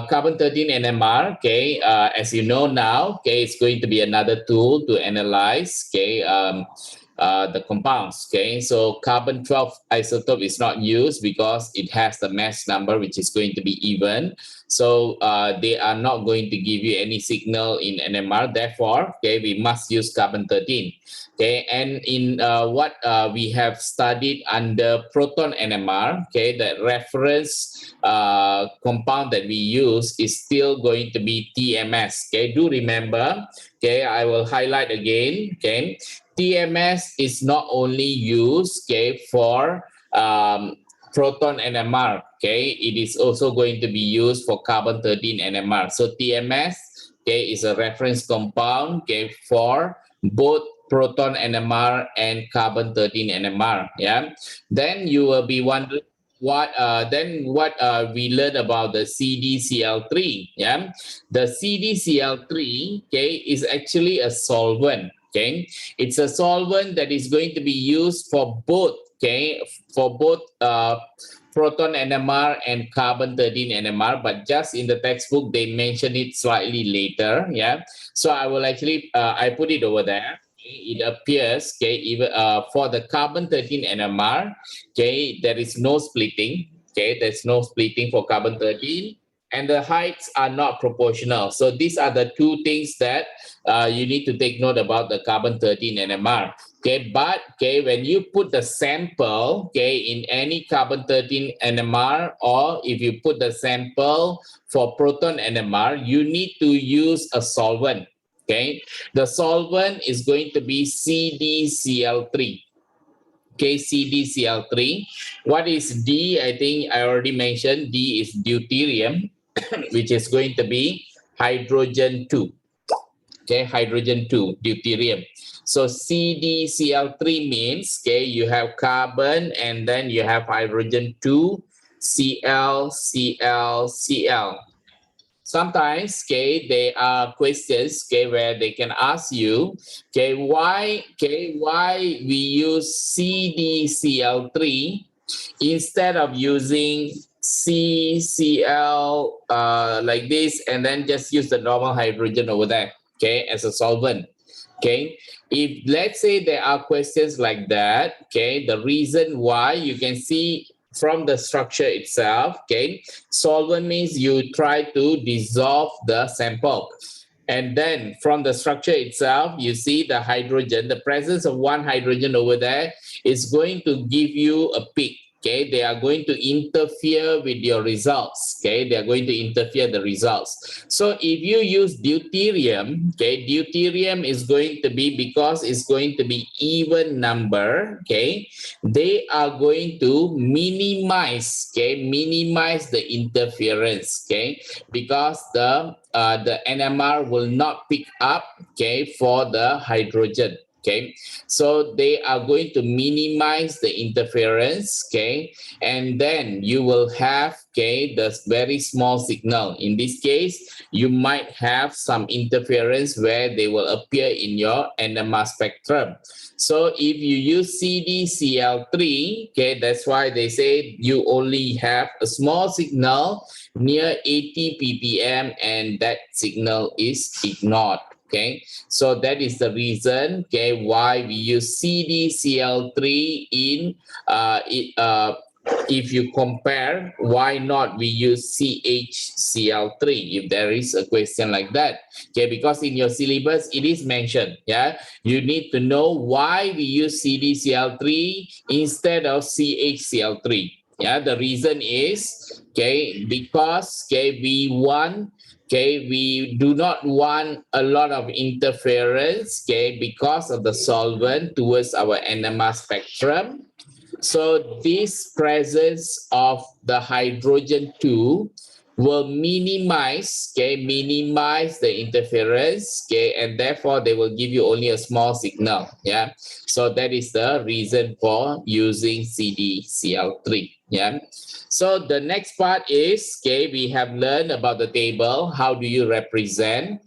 carbon-13 NMR, okay, as you know now, okay, it's going to be another tool to analyze, okay, the compounds, okay. So carbon-12 isotope is not used because it has the mass number which is going to be even. So they are not going to give you any signal in NMR. Therefore, okay, we must use carbon-13. Okay, and in what we have studied under proton NMR, okay, the reference compound that we use is still going to be TMS. Okay, do remember. Okay, I will highlight again. Okay, TMS is not only used, okay, for proton NMR. Okay, it is also going to be used for carbon-13 NMR. So TMS, okay, is a reference compound, okay, for both proton NMR and carbon-13 NMR. Yeah. Then you will be wondering what we learned about the CDCl3. Yeah. The CDCl3, okay, is actually a solvent. Okay, it's a solvent that is going to be used for both. Okay, for both proton NMR and carbon-13 NMR, but just in the textbook they mention it slightly later. Yeah, so I will actually I put it over there. It appears, okay, even for the carbon-13 NMR, okay, there is no splitting. Okay, there's no splitting for carbon-13, and the heights are not proportional. So these are the two things that you need to take note about the carbon-13 NMR. Okay, but okay, when you put the sample, okay, in any carbon-13 NMR, or if you put the sample for proton NMR, you need to use a solvent. Okay, the solvent is going to be CDCl3. Okay, CDCl3. What is D? I think I already mentioned. D is deuterium, which is going to be hydrogen 2. Okay, hydrogen 2, deuterium. So CDCl3 means, okay, you have carbon and then you have hydrogen 2, Cl, Cl, Cl. Sometimes, okay, there are questions, okay, where they can ask you, why we use CDCl3 instead of using CCl like this, and then just use the normal hydrogen over there, okay, as a solvent. Okay, if let's say there are questions like that, okay, the reason why you can see from the structure itself, okay, solvent means you try to dissolve the sample. And then from the structure itself, you see the hydrogen, the presence of one hydrogen over there is going to give you a peak. Okay, they are going to interfere with your results. Okay, they are going to interfere the results. So if you use deuterium, okay, deuterium is going to be, because it's going to be even number, okay, they are going to minimize, okay, minimize the interference, okay, because the NMR will not pick up, okay, for the hydrogen. Okay, so they are going to minimize the interference, okay, and then you will have, okay, the very small signal. In this case, you might have some interference where they will appear in your NMR spectrum. So if you use CDCl3, okay, that's why they say you only have a small signal near 80 ppm, and that signal is ignored. Okay, so that is the reason, okay, why we use CDCl3 in if you compare, why not we use CHCl3 if there is a question like that. Okay, because in your syllabus it is mentioned. Yeah, you need to know why we use CDCl3 instead of CHCl3. Yeah, the reason is, okay, because, okay, we want, okay, we do not want a lot of interference, okay, because of the solvent towards our NMR spectrum. So this presence of the hydrogen 2 will minimize, okay, minimize the interference, okay, and therefore they will give you only a small signal. Yeah, so that is the reason for using CDCl3. Yeah, so the next part is, okay, we have learned about the table. How do you represent?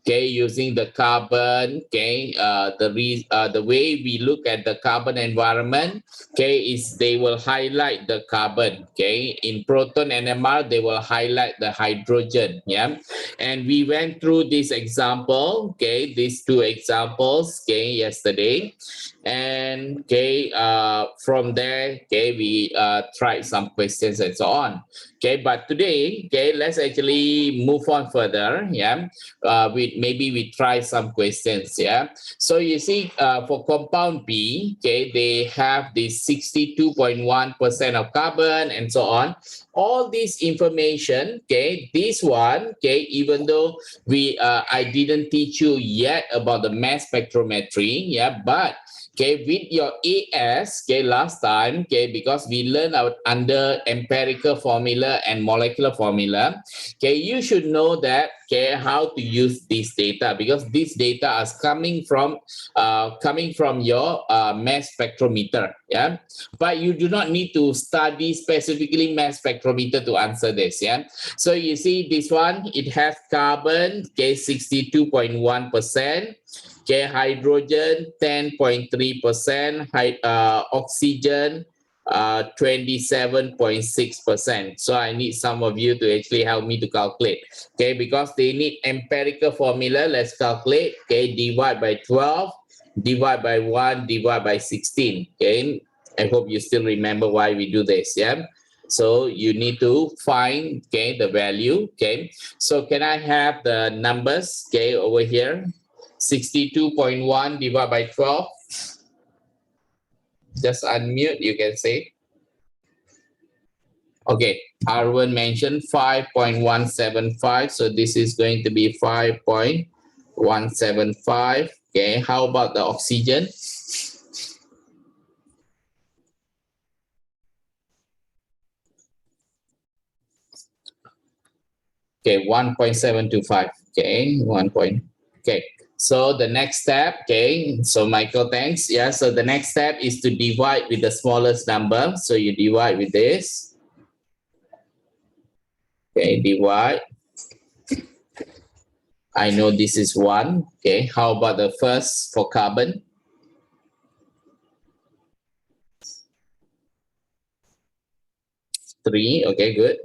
okay, using the carbon, okay, the way we look at the carbon environment, okay, is they will highlight the carbon, okay. In proton NMR, they will highlight the hydrogen, yeah. And we went through this example, okay, these two examples, okay, yesterday. And okay, from there, okay, we tried some questions and so on. Okay, but today, okay, let's actually move on further, yeah. Maybe we try some questions, yeah. So you see, for compound B, okay, they have this 62.1% of carbon and so on. All this information, okay, this one, okay, even though I didn't teach you yet about the mass spectrometry, yeah, but okay, with your AS, okay, last time, okay, because we learned out under empirical formula and molecular formula, okay, you should know that, okay, how to use this data, because this data is coming from your mass spectrometer, yeah. But you do not need to study specifically mass spectrometer to answer this, yeah. So you see this one, it has carbon, okay, 62.1%. Okay, hydrogen 10.3%, oxygen 27.6%. So I need some of you to actually help me to calculate. Okay, because they need empirical formula. Let's calculate. Okay, divide by 12, divide by 1, divide by 16. Okay, I hope you still remember why we do this. Yeah. So you need to find, okay, the value. Okay, so can I have the numbers, okay, over here? 62.1 divided by 12. Just unmute, you can say. Okay, Arwen mentioned 5.175. So this is going to be 5.175. Okay, how about the oxygen? Okay, 1.725. Okay, 1. Okay. So the next step, okay, so Michael, thanks. Yeah, so the next step is to divide with the smallest number. So you divide with this. Okay, divide. I know this is 1. Okay, how about the first for carbon? 3. Okay, good.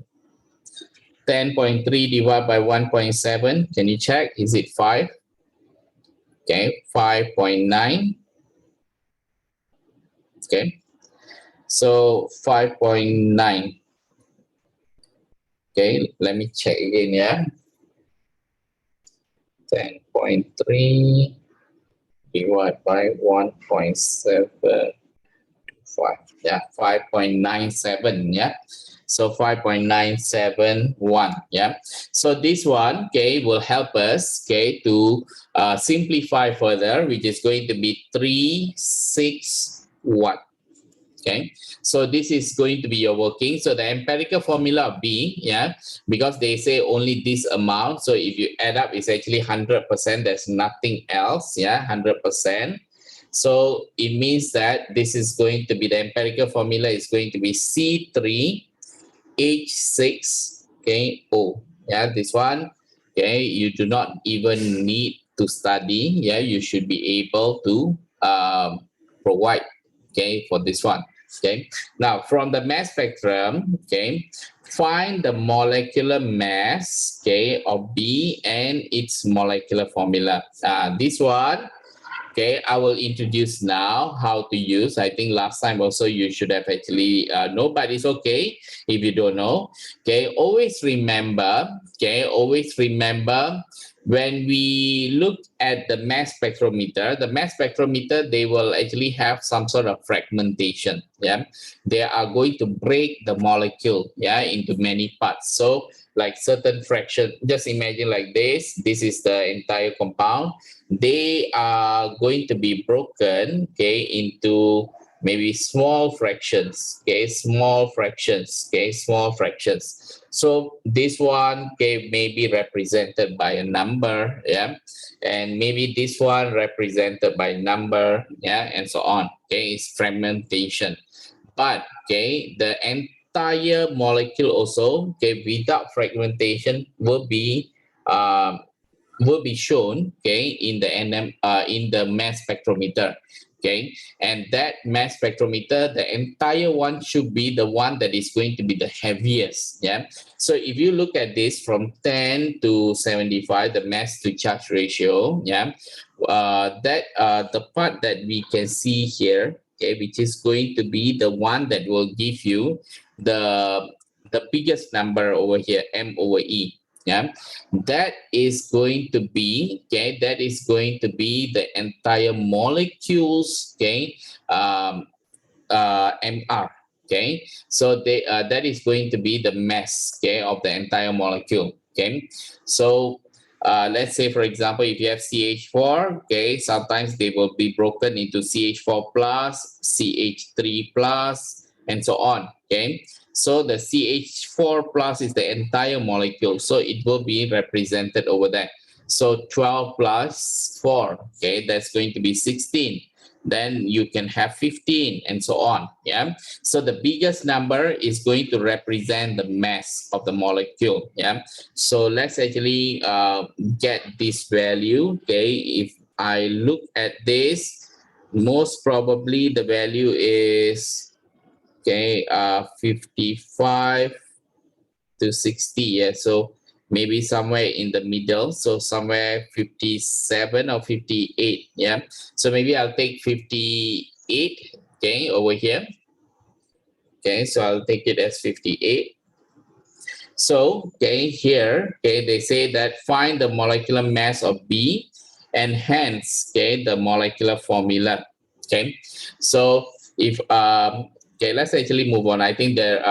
10.3 divided by 1.7. Can you check? Is it 5? Okay, 5.9. Okay, so 5.9. Okay, let me check again, yeah. 10.3 divided by 1.75. Yeah, 5.97, yeah. So 5.971, yeah. So this one, okay, will help us, okay, to simplify further, which is going to be 361. Okay, so this is going to be your working. So the empirical formula of B, yeah, because they say only this amount. So if you add up, it's actually 100%. There's nothing else, yeah, 100%. So it means that this is going to be, the empirical formula is going to be C3H6, okay, O. Yeah, this one, okay, you do not even need to study. Yeah, you should be able to provide, okay, for this one. Okay, now from the mass spectrum, okay, find the molecular mass, okay, of B and its molecular formula. This one, okay, I will introduce now how to use. I think last time also you should have actually know, but it's okay if you don't know. Okay, always remember, okay, always remember when we look at the mass spectrometer, they will actually have some sort of fragmentation. Yeah, they are going to break the molecule, yeah, into many parts. So like certain fraction, just imagine like this is the entire compound. They are going to be broken, okay, into maybe small fractions, okay, small fractions. So this one, okay, may be represented by a number, yeah, and maybe this one represented by number, yeah, and so on. Okay, it's fragmentation. But okay, the entire molecule also, okay, without fragmentation will be will be shown, okay, in the mass spectrometer, okay, and that mass spectrometer, the entire one should be the one that is going to be the heaviest. Yeah, so if you look at this from 10 to 75, the mass to charge ratio, yeah, the part that we can see here, okay, which is going to be the one that will give you the biggest number over here, m over e. Yeah, that is going to be, okay, that is going to be the entire molecules, okay, mr, okay, so that is going to be the mass, okay, of the entire molecule, okay. So let's say, for example, if you have CH4, okay, sometimes they will be broken into CH4 plus, CH3 plus, and so on, okay. So the CH4 plus is the entire molecule, so it will be represented over there. So 12 plus 4, okay, that's going to be 16. Then you can have 15 and so on. Yeah, so the biggest number is going to represent the mass of the molecule. Yeah, so let's actually get this value. Okay, if I look at this, most probably the value is, okay, 55 to 60. Yeah, so maybe somewhere in the middle, so somewhere 57 or 58. Yeah, so maybe I'll take 58, okay, over here. Okay, so I'll take it as 58. So, okay, here, okay, they say that find the molecular mass of B and hence, okay, the molecular formula. Okay, so if okay, let's actually move on. I think there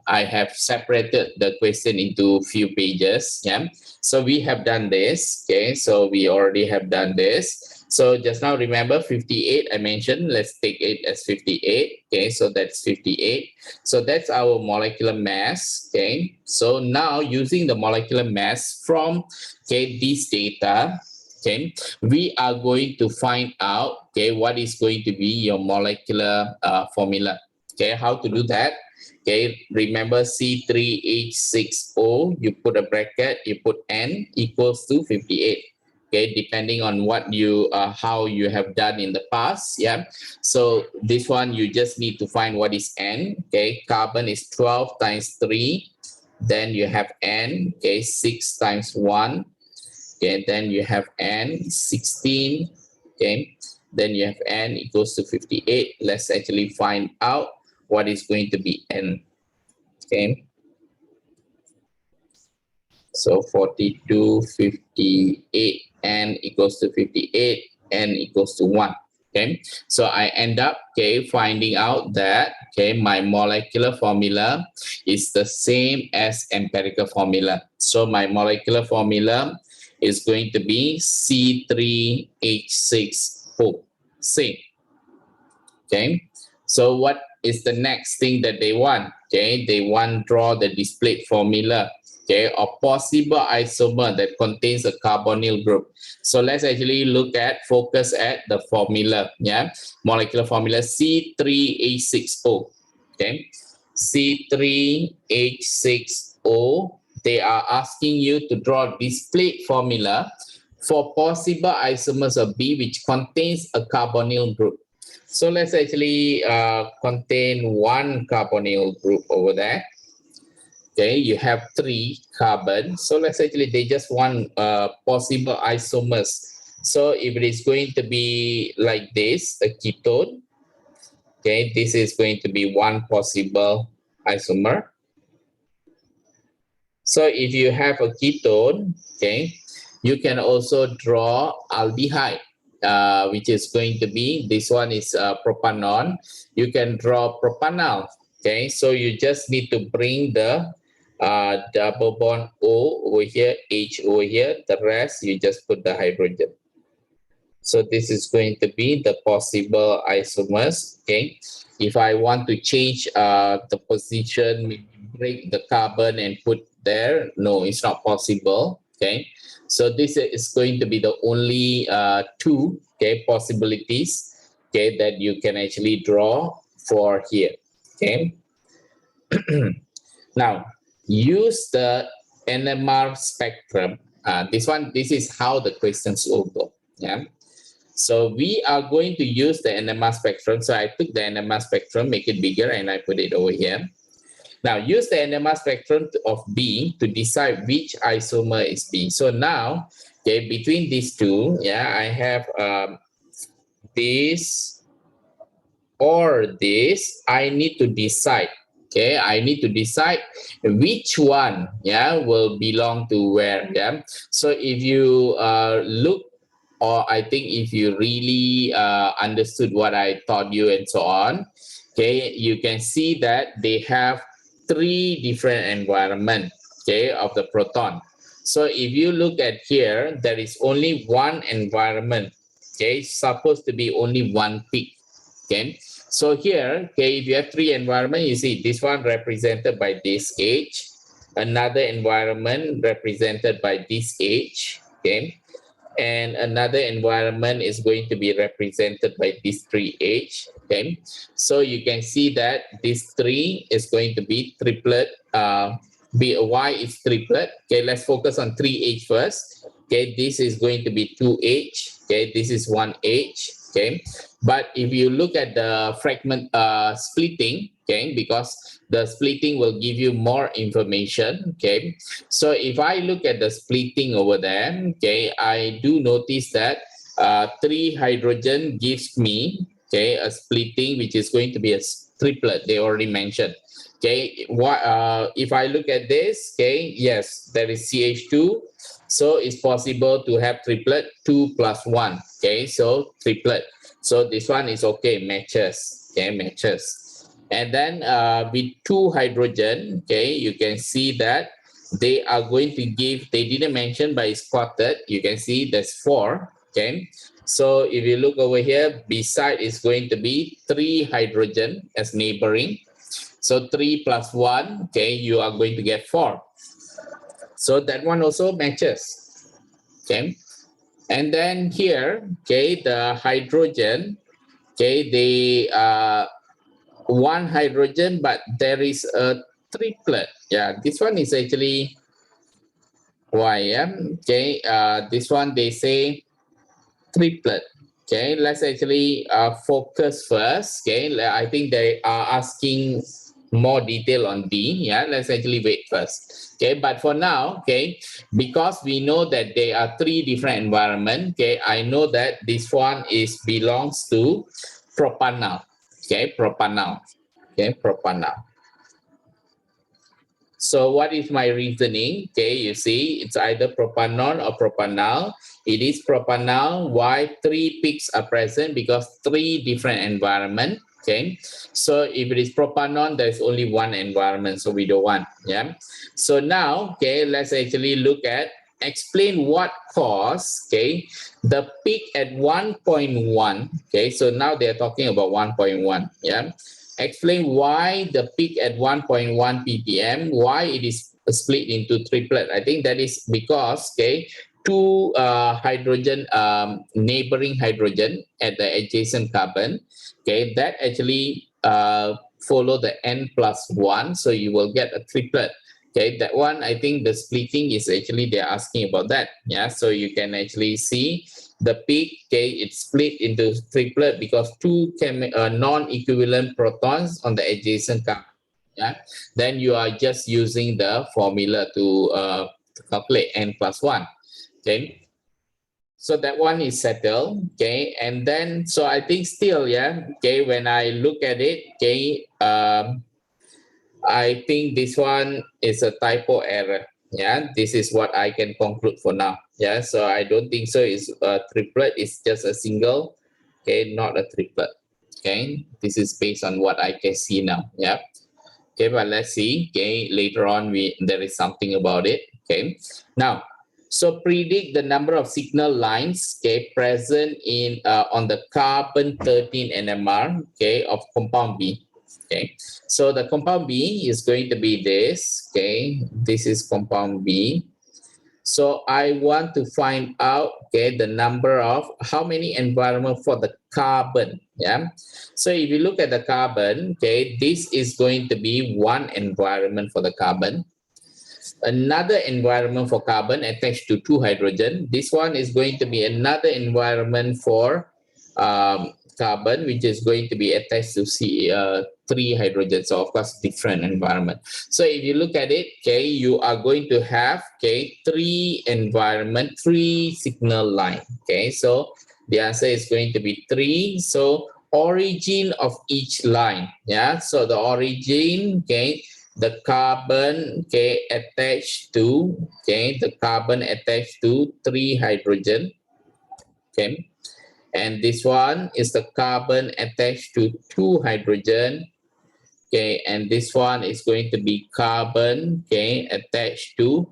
I have separated the question into few pages. Yeah, so we have done this. Okay, so we already have done this. So just now remember 58 I mentioned. Let's take it as 58. Okay, so that's 58. So that's our molecular mass. Okay, so now using the molecular mass from, okay, this data, okay, we are going to find out, okay, what is going to be your molecular formula. Okay, how to do that? Okay, remember C3H6O, you put a bracket, you put N equals to 58. Okay, depending on what you how you have done in the past. Yeah, so this one you just need to find what is N. Okay, carbon is 12 times 3, then you have N, okay, 6 times 1, okay, then you have N 16, okay, then you have N equals to 58. Let's actually find out what is going to be N. Okay, so 42, 58, N equals to 58, N equals to 1. Okay, so I end up, okay, finding out that, okay, my molecular formula is the same as empirical formula. So my molecular formula is going to be C3H6O, same. Okay, so what is the next thing that they want? Okay, they want draw the displayed formula, okay, of possible isomer that contains a carbonyl group. So let's actually focus at the formula. Yeah, molecular formula C3H6O. Okay, C3H6O. They are asking you to draw displayed formula for possible isomers of B which contains a carbonyl group. So let's actually contain one carbonyl group over there. Okay, you have 3 carbon. So let's actually, they just want possible isomers. So if it is going to be like this, a ketone, okay, this is going to be one possible isomer. So if you have a ketone, okay, you can also draw aldehyde, which is going to be, this one is propanol. You can draw propanol. Okay, so you just need to bring the double bond O over here, H over here. The rest, you just put the hydrogen. So this is going to be the possible isomers. Okay, if I want to change the position, break the carbon and put there, no, it's not possible. Okay, so this is going to be the only 2, okay, possibilities, okay, that you can actually draw for here. Okay, now use the NMR spectrum This is how the questions will go. Yeah. So we are going to use the NMR spectrum. So I took the NMR spectrum, make it bigger, and I put it over here. Now use the NMR spectrum of B to decide which isomer is B. So now, okay, between these two, yeah, I have this or this. I need to decide. Okay, I need to decide which one, yeah, will belong to where. Yeah. So if you look, or I think if you really understood what I taught you and so on, okay, you can see that they have three different environment, okay, of the proton. So if you look at here, there is only one environment, okay, supposed to be only one peak. Okay, so here, okay, if you have three environment, you see this one represented by this H, another environment represented by this H, okay, and another environment is going to be represented by this 3H. Okay, so you can see that this 3 is going to be triplet. Y is triplet. Okay, let's focus on 3H first. Okay, this is going to be 2H. Okay, this is 1H. Okay, but if you look at the fragment splitting, okay, because the splitting will give you more information. Okay, so if I look at the splitting over there, okay, I do notice that 3 hydrogen gives me, okay, a splitting which is going to be a triplet. They already mentioned. Okay, if I look at this, okay, yes, there is CH2, so it's possible to have triplet 2 plus 1. Okay, so triplet. So this one is okay, matches. Okay, matches. And then with 2 hydrogen, okay, you can see that they are going to give, they didn't mention, but it's quartet. You can see there's 4. Okay, so if you look over here, beside is going to be 3 hydrogen as neighboring. So 3 plus 1, okay, you are going to get 4. So that one also matches. Okay, and then here, okay, the hydrogen, okay, they 1 hydrogen, but there is a triplet. Yeah, this one is actually YM. Okay, this one they say triplet. Okay, let's actually focus first. Okay, I think they are asking more detail on D. Yeah, let's actually wait first. Okay, but for now, okay, because we know that there are 3 different environments. Okay, I know that this one is belongs to propanol. Okay, propanol. Okay, propanol. So what is my reasoning? Okay, you see, it's either propanol or propanol. It is propanol. Why 3 peaks are present? Because 3 different environment. Okay, so if it is propanol, there's only 1 environment, so we don't want. Yeah. So now, okay, let's actually look at explain what caused, okay, the peak at 1.1. Okay, so now they're talking about 1.1. Yeah. Explain why the peak at 1.1 ppm, why it is split into triplet. I think that is because, okay, 2 hydrogen, neighboring hydrogen at the adjacent carbon, okay, that actually follow the n plus 1, so you will get a triplet. Okay, that one, I think the splitting is actually they're asking about that. Yeah, so you can actually see the peak, okay, it's split into triplet because 2 non-equivalent protons on the adjacent carbon. Yeah, then you are just using the formula to calculate n plus 1. Okay, so that one is settled. Okay, and then so I think still, yeah, okay, when I look at it, okay, I think this one is a typo error. Yeah, this is what I can conclude for now. Yeah, so I don't think so. It's a triplet. It's just a single. Okay, not a triplet. Okay, this is based on what I can see now. Yeah. Okay, but let's see. Okay, later on there is something about it. Okay, now so predict the number of signal lines, okay, present in on the carbon 13 NMR, okay, of compound B. Okay, so the compound B is going to be this. Okay, this is compound B. So I want to find out, okay, the number of how many environment for the carbon. Yeah, so if you look at the carbon, okay, this is going to be 1 environment for the carbon. another environment for carbon attached to 2 hydrogen. This one is going to be another environment for carbon, which is going to be attached to 3 hydrogen. So of course, different environment. So if you look at it, okay, you are going to have, okay, 3 environment, 3 signal line. Okay, so the answer is going to be 3. So origin of each line, yeah. So the origin, okay, the carbon, okay, attached to, okay, the carbon attached to 3 hydrogen, okay, and this one is the carbon attached to 2 hydrogen, okay, and this one is going to be carbon, okay, attached to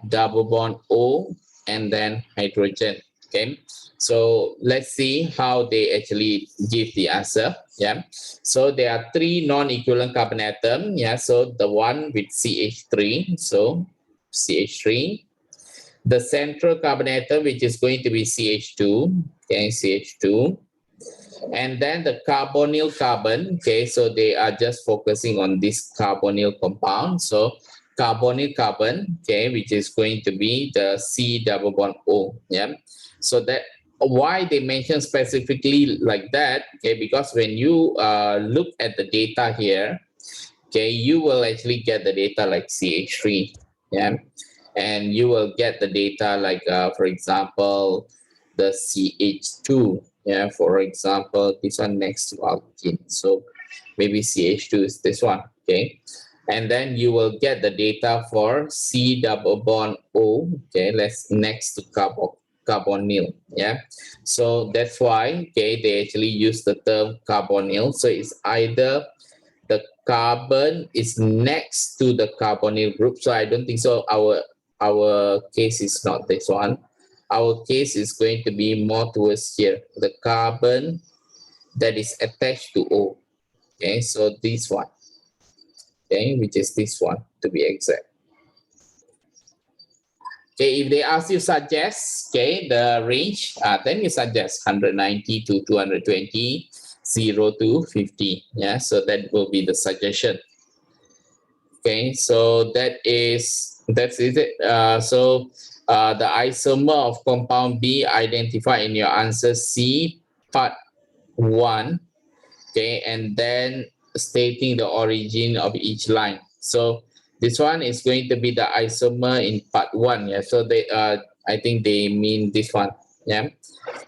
double bond O and then hydrogen. Okay, so let's see how they actually give the answer. Yeah, so there are 3 non-equivalent carbon atom. Yeah, so the one with CH3, so CH3, the central carbon atom, which is going to be CH2, okay, CH2, and then the carbonyl carbon, okay, so they are just focusing on this carbonyl compound. So carbonyl carbon, okay, which is going to be the C double bond O. Yeah, so that why they mention specifically like that, okay, because when you look at the data here, okay, you will actually get the data like CH3. Yeah, and you will get the data like for example the CH2. Yeah, for example, this one next to alkene. So maybe CH2 is this one, okay? And then you will get the data for C double bond O, okay, let's next to carbonyl, yeah? So that's why, okay, they actually use the term carbonyl. So it's either the carbon is next to the carbonyl group. So I don't think so. Our case is not this one. Our case is going to be more towards here, the carbon that is attached to O. Okay, so this one, okay, which is this one to be exact. Okay, if they ask you suggest, okay, the range, then you suggest 190 to 220, 0 to 50. Yeah, so that will be the suggestion. Okay, so that's it. The isomer of compound B identified in your answer C, part 1. Okay, and then stating the origin of each line. So this one is going to be the isomer in part 1. Yeah, so they I think they mean this one. Yeah,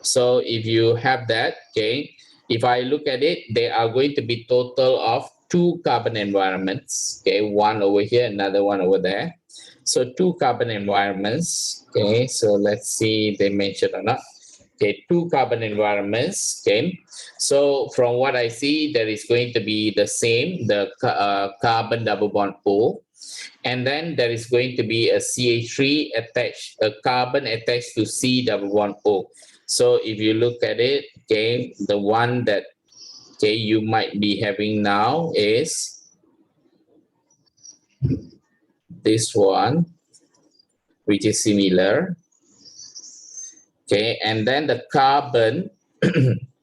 so if you have that, okay, if I look at it, they are going to be total of 2 carbon environments. Okay, one over here, another one over there. So 2 carbon environments. Okay, so let's see if they mentioned or not. Okay, 2 carbon environments. Okay, so from what I see, there is going to be the same, the carbon double bond O, and then there is going to be a CH3 attached, a carbon attached to C double bond O. So if you look at it, okay, the one that, okay, you might be having now is this one, which is similar. Okay, and then the carbon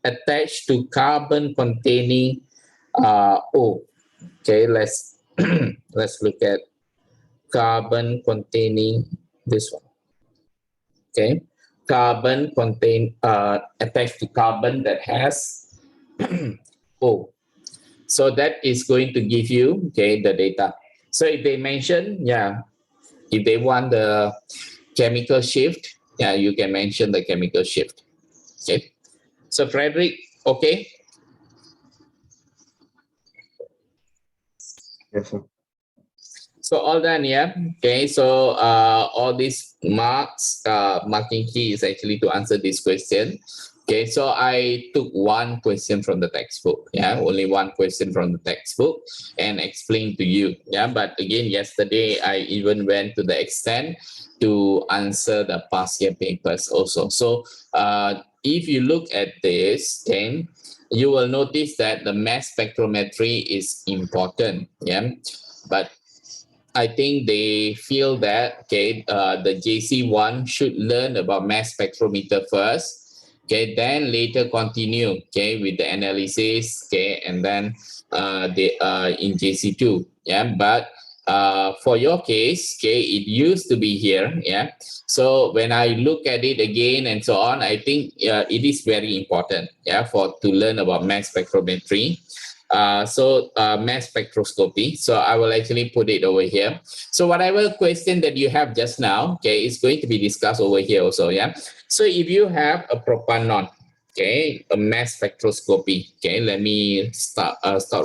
attached to carbon containing O. Okay, let's let's look at carbon containing this one. Okay, carbon attached to carbon that has O. So that is going to give you, okay, the data. So if they mention, yeah, if they want the chemical shift, yeah, you can mention the chemical shift. Okay. So Frederick, okay. Yes, sir. So all done, yeah. Okay, so all these marking key is actually to answer this question. Okay, so I took 1 question from the textbook, yeah, only 1 question from the textbook and explained to you, yeah. But again, yesterday I even went to the extent to answer the past year papers also. So if you look at this, then you will notice that the mass spectrometry is important, yeah. But I think they feel that, okay, the JC1 should learn about mass spectrometer first, okay, then later continue, okay, with the analysis, okay, and then they in JC2, yeah. But For your case, okay, it used to be here, yeah. So when I look at it again and so on, I think it is very important, yeah, for to learn about mass spectrometry. Mass spectroscopy. So I will actually put it over here. So whatever question that you have just now, okay, is going to be discussed over here also, yeah. So if you have a propanon, okay, a mass spectroscopy, okay, let me start